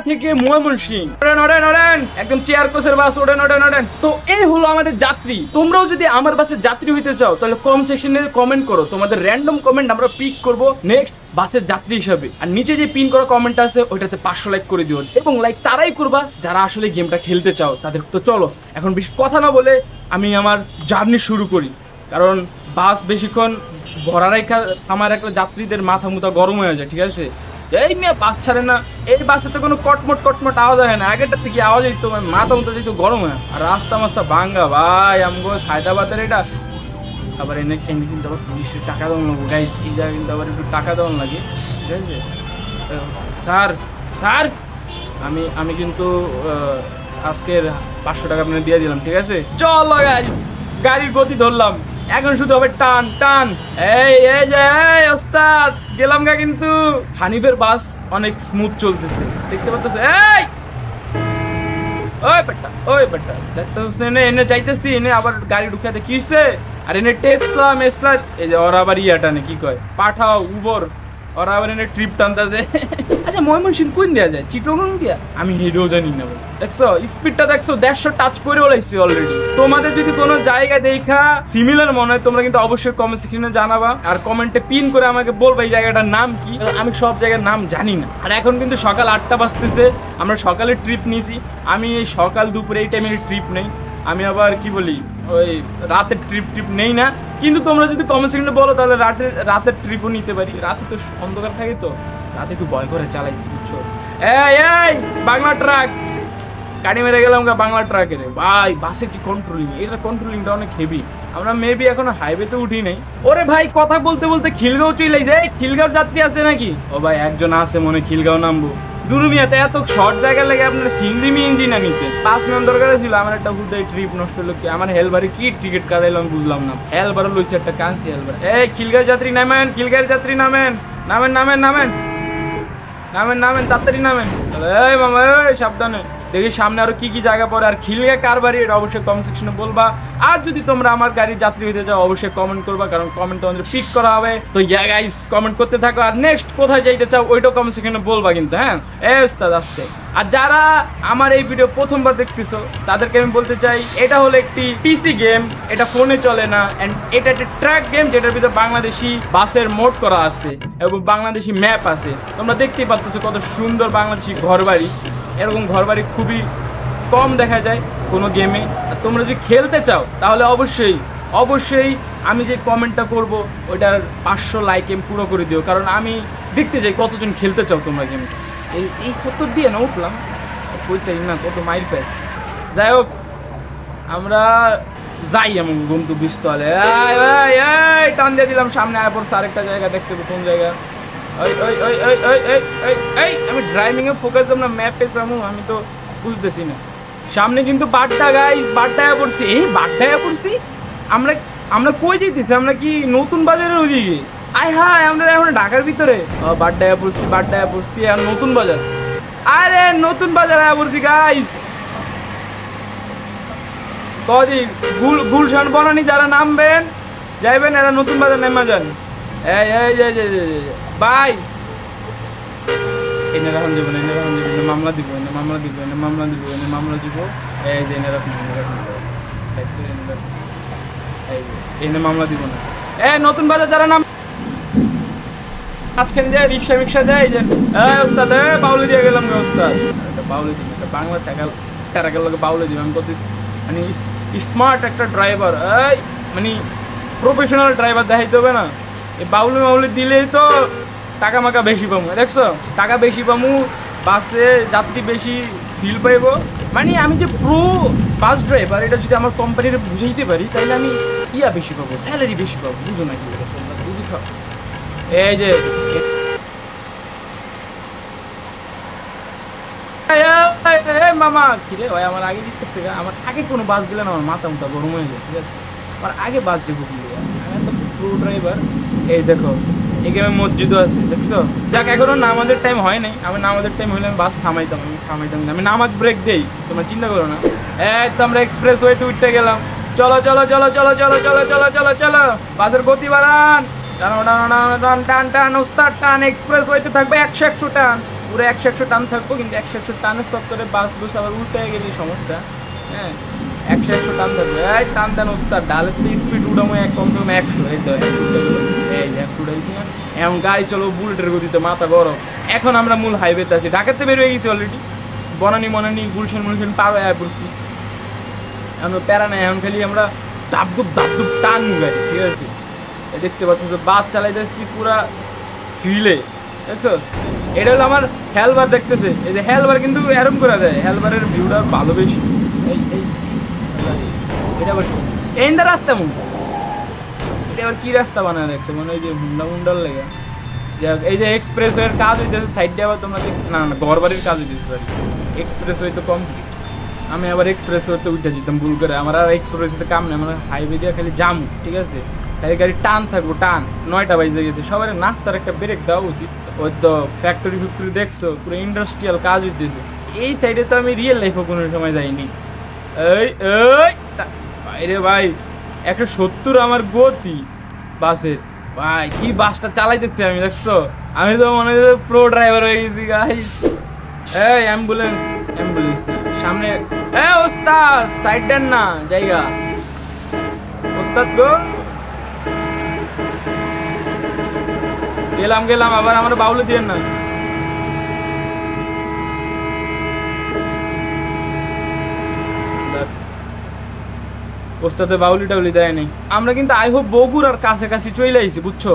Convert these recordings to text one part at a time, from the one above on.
থেকে ময়মনসিংহ। ওড়েন একদম চেয়ার কোচের বাস, ওড়েন। তো এই হলো আমাদের যাত্রী। তোমরাও যদি আমার বাসের যাত্রী হইতে চাও তাহলে কমেন্ট সেকশনে কমেন্ট করো, তোমাদের র্যান্ডম কমেন্ট আমরা পিক করব নেক্সট বাসের যাত্রী হিসাবে। আর নিচে যে পিন করা কমেন্ট আছে ওইটাতে 500 লাইক করে দিও, এবং লাইক তারাই করবা যারা আসলে গেমটা খেলতে চাও তাদের। তো চলো এখন বেশি কথা না বলে আমি আমার জার্নি শুরু করি, কারণ বাস বেশিক্ষণ ভরা রেখা আমার একটা যাত্রীদের মাথা মুথা গরম হয়ে যায়। ঠিক আছে, এই মেয়ে বাস ছাড়ে না, এই বাসে তো কোনো কটমট আওয়াজ হয় না, আগেরটার থেকে আওয়াজ হইতো মাথা মুথা যেত গরম হয়। আর রাস্তা মাস্তা ভাঙ্গা ভাই, আমগো সায়দাবাদের এটা। আবার এনে কিন্তু আবার পুলিশের টাকা দেওয়ান লাগবে গাইজ, এই জায়গায় কিন্তু আবার একটু টাকা দেওয়ান লাগে। ঠিক আছে স্যার আমি কিন্তু আজকের 500 টাকা আপনাকে দিয়ে দিলাম। ঠিক আছে, চলো গাইজ গাড়ির গতি ধরলাম, এখন শুধু হবে টান। এই যে ওস্তাদ গেলাম গা। কিন্তু হানিফের বাস অনেক স্মুথ চলতেছে, দেখতে পাচ্ছ। ওই বেটা দেখতেছিস না, এনে চাইতেছি, এনে আবার গাড়ি ঢুকাতে কিসে। আর এনে টেসলা মেসলা, এই যে ওরা আবার টানে, কি কয় পাঠাও উবর, ওরা আবার এনে ট্রিপ টানতেছে। আচ্ছা ময়মনসিংহ কোন দেওয়া যায়, চিটগং দিয়া? আমি হেডেও জানি না। দেখছো স্পিডটা, দেখছো 150 টাচ করে ওলাইছি অলরেডি। তোমাদের যদি কোনো জায়গা দেখা সিমিলার মনে হয় তোমরা কিন্তু অবশ্যই কমেন্ট সেকশনে জানাবা, আর কমেন্টে পিন করে আমাকে বলবা এই জায়গাটার নাম কি। আমি সব জায়গার নাম জানি না। আর এখন কিন্তু সকাল 8টা বাজতেছে, আমরা সকালে ট্রিপ নিয়েছি। আমি এই সকাল দুপুরে এই টাইমে ট্রিপ নেই, আমি আবার কি বলি ওই রাতের ট্রিপ নেই না। কিন্তু তোমরা যদি কমেন্ট সেকশনে বলো তাহলে রাতের ট্রিপও নিতে পারি। রাতে তো অন্ধকার থাকে, তো রাতে একটু ভয় করে চালাই, বুঝছো। এই বাংলা ট্রাক গাড়ি মেরে গেলাম বাংলা ট্রাকের ভাই। বাসে কি কন্ট্রোলিং, এটা কন্ট্রোলিংটা অনেক হেভি। আমরা মেবি এখনো হাইওয়েতে উঠি নাই। ওরে ভাই কথা বলতে খিলগাঁও চলে যায়। খিলগাঁও যাত্রী আছে নাকি? ও ভাই একজন আছে মনে, খিলগাঁও নামবো। দুরুমিয়াতে এত শর্ট জায়গা লেগে আপনার সিন্দ্রিমি ইঞ্জিন নিতে 5 নেওয়ার দরকার ছিল। আমার একটা হুদাই ট্রিপ নষ্ট হলো। কি আমার হেলবারে কি টিকিট কাটাইলাম বুঝলাম না। হেলবারও লইছে একটা কাঁচি হেলবার। এই খিলগাঁও যাত্রী নামেন, খিলগাঁও যাত্রী নামেন তাড়াতাড়ি নামেন। এই মামা এই সাবধানে, দেখি সামনে আরো কি জায়গা পড়ে। আর খিলগাঁও কার বাড়ি এটা অবশ্যই কমেন্ট সেকশনে বলবা। আর যদি তোমরা আমার গাড়ির যাত্রী হইতে চাও অবশ্যই কমেন্ট করবা, কারণ কমেন্ট তোমাদের পিক করা হবে। তো ইয়া গাইস কমেন্ট করতে থাকো, আর নেক্সট কোথায় যাইতে চাও ওইটাও কমেন্ট সেকশনে বলবা কিন্তু। হ্যাঁ এই ওস্তাদ আসতে। আর যারা আমার এই ভিডিও প্রথমবার দেখতেছো তাদেরকে আমি বলতে চাই, এটা হলো একটি পিসি গেম, এটা ফোনে চলে না। এন্ড এটা একটা ট্র্যাক গেম যেটার ভিতরে বাংলাদেশি বাসের মোড করা আছে এবং বাংলাদেশি ম্যাপ আছে। তোমরা দেখতেই পাচ্ছ কত সুন্দর বাংলাদেশি ঘরবাড়ি। এরকম ঘরবাড়ি খুবই কম দেখা যায় কোনো গেমে। আর তোমরা যদি খেলতে চাও তাহলে অবশ্যই আমি যে কমেন্টটা করব ওইটার 500 লাইক পুরো করে দিও, কারণ আমি দেখতে চাই কতজন খেলতে চাও তোমরা গেমটা। এই 70 দিয়ে না উঠলাম, কইতেই না কত মাইল প্যাস। যাই হোক আমরা যাই এমন গন্তব্যস্থলে। টান দিয়ে দিলাম, সামনে আয় পড়ছে আরেকটা জায়গা, দেখতে হবে কোন জায়গা। আমি ড্রাইভিং এ ফোকাস দিলাম না, ম্যাপে সামু আমি তো বুঝতেছি না। সামনে কিন্তু বাড্ডা গাইস, বাড্ডায় পড়ছি। পড়ছি আমরা কই যাইতেছি? আমরা কি নতুন বাজারের ওইদিকে? আয় হায় আমরা এখন ঢাকার ভিতরে। বাড্ডায় পড়ছি আর নতুন বাজার। আরে নতুন বাজার আয় পড়ছি গাইস। কদি গুলশান বনানি যারা নামবেন যাইবেন, এরা নতুন বাজার নেমা যান। ভাই এনে রাখুন দিব না, মামলা দিব। এই যে এনে মামলা দিব না। নতুন বাজার যারা নাম আজকে যায় রিক্সা যায়। যে ওস্তাদ বাউলি দিয়ে গেলাম গে ওস্তাদ, বাউলি দিব বাংলা টাকা লোকে বাউলি দিব। আমি কত মানে স্মার্ট একটা ড্রাইভার, মানে প্রফেশনাল ড্রাইভার দেখাইতে হবে না। এই বাউলি দিলেই তো টাকা মাকা বেশি পাবো। দেখছো টাকা বেশি পাবো, বাসে যাত্রী বেশি ফিল পাইব। মানে আমি যে প্রো বাস ড্রাইভার এটা যদি আমার কোম্পানির বুঝাইতে পারি তাহলে আমি বেশি পাবো, স্যালারি বেশি পাবো। বুঝো না কি বুঝি খাও। এই যে মামা কিরে ভাই আমার আগে দিতেছে, আমার আগে কোনো বাস দিলে না আমার মাথা গরম হয়ে যায়। ঠিক আছে, আমার আগে বাস যে বুকিং আমি তো প্রো ড্রাইভার। এই দেখো এই গেমে মসজিদও আছে, দেখছো। যাক এখনো নামাজের টাইম হয় নাই, আমি নামাজের টাইম হলে আমি বাস থামাইতাম না। আমি নামাজ ব্রেক দেই, তোমরা চিন্তা করো না। তো আমরা এক্সপ্রেস ওয়েতে উঠতে গেলাম। চলো বাসের গতি বাড়ান, টান ওস্তাদ টান। এক্সপ্রেস ওয়েতে থাকবে 100 টান। পুরো 100 টান থাকবো, কিন্তু 100 টানের চক্করে বাস বুস আবার উল্টে গেলে সমস্যা। হ্যাঁ, 100 টান থাকবে। এই টান দেন ওস্তাদ, ডালের তো স্পিড উঠামো কমসে কম 100। এই তো 100 এই 100 উঠাইছি না। এখন গাড়ি চলো বুলেটের গতিতে, মাথা গরম। এখন আমরা মূল হাইওয়েতে আছি, ঢাকাতে বের হয়ে গেছি অলরেডি, বনানি মনানি গুলশান পার হয়ে পড়ছি। এখন প্যারা নাই, এখন খালি আমরা দাবদুব টান গাড়ি, ঠিক আছে। দেখতে পাচ্ছ বাস চালাইতেছি পুরা ফিলে, দেখছো। এটা হলো আমার হেলবার দেখতেছে, এই যে হেলবার কিন্তু এরম করে দেয়, হেলবারের ভিউটা ভালো বেশি। এই এটা আবার এইটা রাস্তা মন, এটা আবার কি রাস্তা বানায় রাখছে, মানে ওই যে হুন্ডার লেগে। এই যে এক্সপ্রেস ওয়ের কাজ হইতেছে সাইডে, আবার তোমরা না ঘর বাড়ির কাজ হইতেছে, সরি এক্সপ্রেস ওয়ে তো কমপ্লিট। আমি আবার এক্সপ্রেস ওয়েতে উঠে যেতাম ভুল করে, আমার আর এক্সপ্রেস ওয়েতে কাম নেই, আমার হাইওয়ে দিয়ে খালি জামু, ঠিক আছে। খালি গাড়ি টান থাকবো, টান 9টা বাজে গেছে। সবার নাস্তার একটা ব্রেক দেওয়া উচিত। ওই তো ফ্যাক্টরি দেখছো, পুরো ইন্ডাস্ট্রিয়াল কাজ হইতেছে। এই সাইডে তো আমি রিয়েল লাইফে কোনো সময় যাইনি। এই বাইরে ভাই 170 আমার গতি বাসের, ভাই কি বাসটা চালাইতেছি আমি, দেখছো। আমি তো মনে হয় প্রো ড্রাইভার হয়ে গেছি গাইস। এই অ্যাম্বুলেন্স সামনে। ওস্তাদ সাইড দেন না, জায়গা ওস্তাদ গো। গেলাম আবার আমার বাউলে দিয়েন না। ওস্তাদে বাউলি টাউলি দেয় নাই। আমরা কিন্তু আই হোপ বগুড়ার কাছাকাছি চলে আইছি, বুঝছো।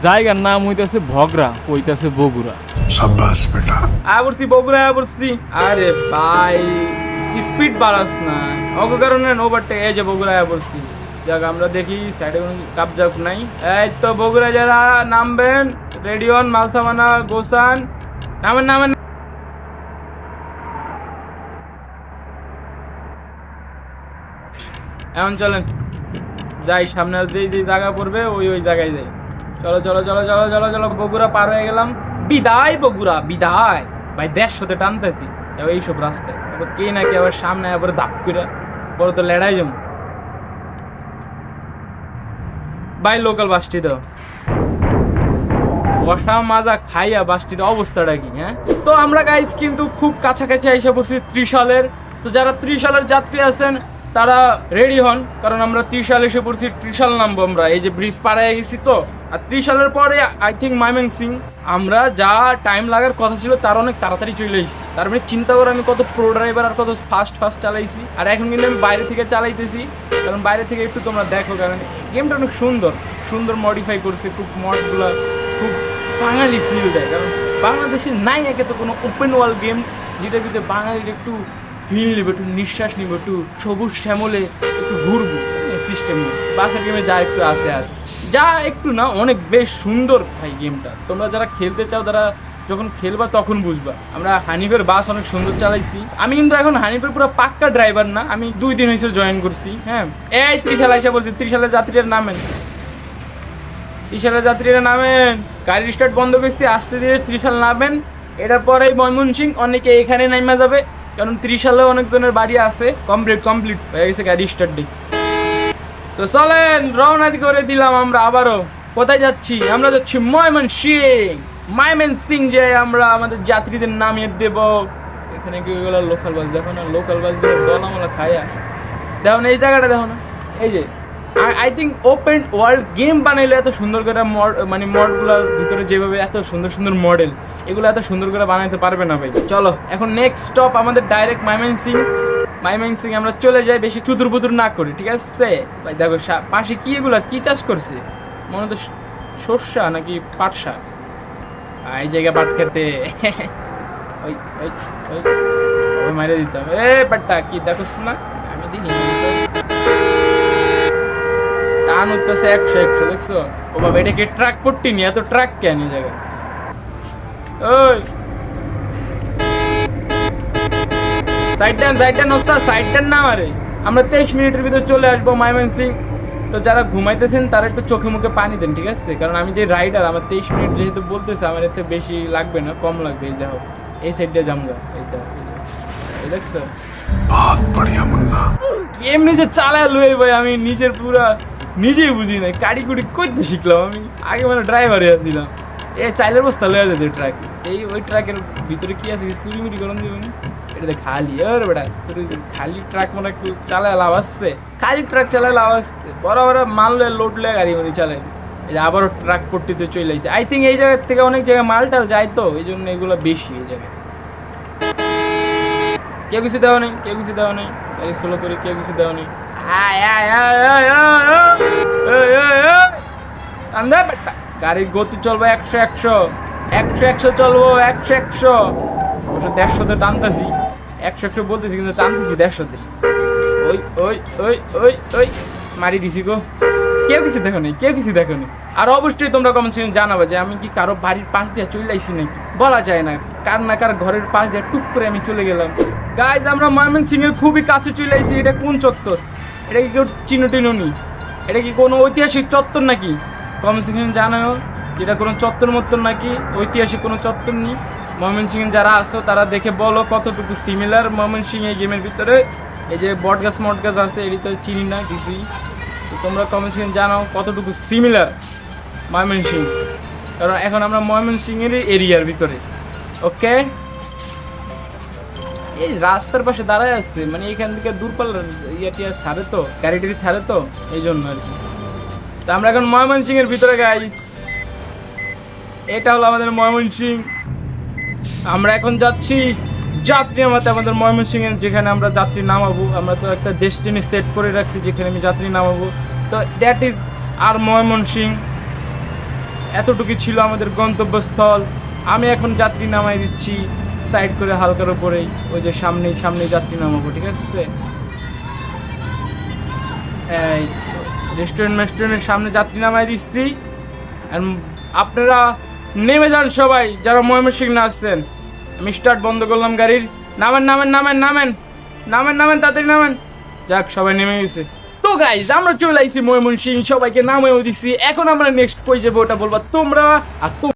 জায়গার নাম হইতাছে ভগরা, কইতাছে বগুড়া। সাব্বাস বেটা, আবরছি বগুড়া আবরছি। আরে ভাই স্পিড বাড়াস না, অগ কারণে ওভারটেক। এই যে বগুড়া আবরছি, যাক আমরা দেখি সাইডে কোনো কাবজাক নাই। এই তো বগুড়া যারা নামবেন, রেডিয়ন, মালসামানা, গোসান, নামেন। এখন চলেন যাই, সামনে আর যেই জায়গা পড়বে ওই জায়গায় যাই। চলো বগুড়া পার হয়ে গেলাম। বিদায় বগুড়া, বিদায় ভাই। 150 টানতেছি এইসব রাস্তায়, আবার কে নাকি আবার সামনে আবার দাপ করে পরে তো লেড়াই যাবো ভাই। লোকাল বাসটি তো বসা মাজা খাইয়া বাসটির অবস্থাটা কি। হ্যাঁ, তো আমরা গাইস কিন্তু খুব কাছাকাছি এসে পড়ছি ত্রিশালের। তো যারা ত্রিশালের যাত্রী আছেন তারা রেডি হন, কারণ আমরা ত্রিশাল এসে পড়ছি। ত্রিশাল নামবো আমরা, এই যে ব্রিজ পার হয়ে গেছি। তো আর ত্রিশালের পরে আই থিঙ্ক ময়মনসিং। আমরা যা টাইম লাগার কথা ছিল তার অনেক তাড়াতাড়ি চলে এসেছি। তার মানে চিন্তা করে আমি কত প্রো ড্রাইভার আর কত ফাস্ট চালাইছি। আর এখন কিন্তু আমি বাইরে থেকে চালাইতেছি, কারণ বাইরে থেকে একটু তোমরা দেখো, কারণ গেমটা অনেক সুন্দর মডিফাই করছে। খুব মডগুলো খুব বাঙালি ফিল দেয়, কারণ বাংলাদেশের নাই একে তো কোনো ওপেন ওয়ার্ল্ড গেম যেটার ভিতরে বাঙালির একটু ফিল নেবে, একটু নিঃশ্বাস নিবে, একটু সবুজ শ্যামলে একটু ঘুরবো সিস্টেম নিয়ে। বাসের গেমে যা একটু যা একটু না, অনেক বেশ সুন্দর ভাই গেমটা। তোমরা যারা খেলতে চাও তারা যখন খেলবা তখন বুঝবা। আমরা হানিফের বাস অনেক সুন্দর চালাইছি। আমি কিন্তু এখন হানিফের পুরো পাক্কা ড্রাইভার না, আমি 2 দিন হয়েছে জয়েন করছি। হ্যাঁ, এই ত্রিশাল এসে বলছি, ত্রিশালের যাত্রীরা নামেন, গাড়ি স্টার্ট বন্ধ করছি, আসতে দিয়ে ত্রিশাল নামেন। এটার পরেই ময়মনসিং, অনেকে এখানে নাইমা যাবে, কারণ ত্রিশালে অনেকজনের বাড়ি আছে। কমপ্লিট হয়ে গেছে গাড়ি স্টার্ট দিই। তো চলেন রওনা করে দিলাম আমরা আবারও। কোথায় যাচ্ছি? আমরা যাচ্ছি ময়মনসিং যে আমরা আমাদের যাত্রীদের নামিয়ে দেব। এখানে কি ওইগুলো লোকাল বাস দেখো না, লোকাল বাসগুলো ডলামলা খায়া দেখো না, এই জায়গাটা দেখো না। এই যে I think open world game বানাইলে এত সুন্দর করে মানে মডগুলোর ভিতরে যেভাবে এত সুন্দর মডেল, এগুলো এত সুন্দর করে বানাইতে পারবে না ভাই। চলো এখন নেক্সট স্টপ আমাদের ডাইরেক্ট ময়মনসিং আমরা চলে যাই, বেশি চুতুর না করি, ঠিক আছে ভাই। দেখো পাশে কি এগুলা কি চাষ করছে, মনে তো সর্ষা নাকি পাট শাক। এই জায়গা পাট খেতে ওই মাইরে দিতাম। পাটটা কি দেখোস না, আমি দেখি টান উঠতেছে 100 দেখছো। ও বাবা, এটা কি ট্রাক পট্টি নি? এত ট্রাক কেন এই জায়গায়? ওই সাইড ডান ওস্তাদ, সাইড ডান না মারে। আমরা 23 মিনিটের ভিতরে চলে আসবো ময়মনসিং। তো যারা ঘুমাইতেছেন তারা একটু চোখে মুখে পানি দেন, ঠিক আছে, কারণ আমি যে রাইডার, আমার 23 মিনিট যেহেতু বলতেছে, আমার এতে বেশি লাগবে না, কম লাগবে। এই দেখো এই সাইড দিয়ে জামগা, এইটা দেখছো এমনি যে চালায় লুই ভাই। আমি নিজেই বুঝি নাই, কাড়ি কুড়ি করতে শিখলাম আমি, আগে মানে ড্রাইভারে আসছিলাম। এই চাইলের বস্তা লয়ে যেত ট্রাক, ওই ট্রাকের ভিতরে কি আছে চুরি মুড়ি করুন দিবেন, এটা খালি আর বেটা তোর খালি ট্রাক মনে একটু চালায় লাভ আসছে, খালি ট্রাক চালায় লাভ আসছে, বড় বড় মাল লয়ে লোড লয়ে গাড়ি মানে চালায়, এই যে আবারও ট্রাক পট্টিতে চলে আসছে। আই থিঙ্ক এই জায়গার থেকে অনেক জায়গায় মাল টাল যায়, তো এই জন্য এগুলো বেশি এই জায়গায়। কেউ কিছু দেওয়া নেই, কেউ কিছু দেওয়া নেই, গাড়ি স্লো করে কেউ কিছু দেওয়া নেই। গাড়ির গতি চলবে 100 চলবো, 100 150 টানতেছি, 100 বলতেছি কিন্তু টানতেছি 150। ওই ওই ওই ওই ওই মারি দিছি গো। কেউ কিছু দেখো নি, কেউ কিছু দেখো নি। আর অবশ্যই তোমরা কমেন্ট সেকশনে জানাবে যে আমি কি কারো বাড়ির পাশ দিয়ে চলে আইছি নাকি, বলা যায় না, কার না কার ঘরের পাশ দিয়ে টুক করে আমি চলে গেলাম। গাইজ আমরা ময়মনসিংহের খুবই কাছে চলে আইছি। এটা কোন চত্বর? এটা কি কেউ চিনো টিনো নি? এটা কি কোনো ঐতিহাসিক চত্বর নাকি? কমেন্ট সেকশনে জানাও যেটা কোনো চত্বর মত্তর নাকি ঐতিহাসিক কোনো চত্বর নেই। ময়মনসিংহে যারা আসো তারা দেখে বলো কতটুকু সিমিলার ময়মনসিংহ এই গেমের ভিতরে। এই যে বটগাছ মটগাছ আছে এটি তো চিনি না কিছুই, তো তোমরা কমেন্ট সেকশনে জানাও কতটুকু সিমিলার ময়মনসিংহ, কারণ এখন আমরা ময়মনসিংহের এরিয়ার ভিতরে। ওকে, এই রাস্তার পাশে দাঁড়ায় আছে, মানে এখান থেকে দূরপাল্লার টিয়া ছাড়ে তো, গাড়ি টাড়ি ছাড়ে তো, এই জন্য আর কি। তো আমরা এখন ময়মনসিংহের ভিতরে গাইস, এটা হলো আমাদের ময়মনসিংহ। আমরা এখন যাচ্ছি যাত্রী নামাতে আমাদের ময়মনসিংহের, যেখানে আমরা যাত্রী নামাবো। আমরা তো একটা ডেস্টিনি সেট করে রাখছি যেখানে আমি যাত্রী নামাবো, তো দ্যাট ইজ আর ময়মনসিংহ। এতটুকু ছিল আমাদের গন্তব্যস্থল। আমি এখন যাত্রী নামাই দিচ্ছি সাইড করে হালকার উপরেই, ওই যে সামনে যাত্রী নামাবো, ঠিক আছে? এই রেস্টুরেন্টের সামনে যাত্রী নামাই দিচ্ছি। আর আপনারা নেমে যান সবাই যারা ময়মনসিংহ না আসছেন। আমি স্টার্ট বন্ধ করলাম গাড়ির। নামেন নামেন নামেন নামেন নামেন নামেন তাড়াতাড়ি নামেন। যাক, সবাই নেমে গেছে। তো গাইজ আমরা চলে আইছি ময়মনসিংহ, সবাইকে নামেও দিছি। এখন আমরা নেক্সট কই যাবো ওটা বলবা তোমরা। আর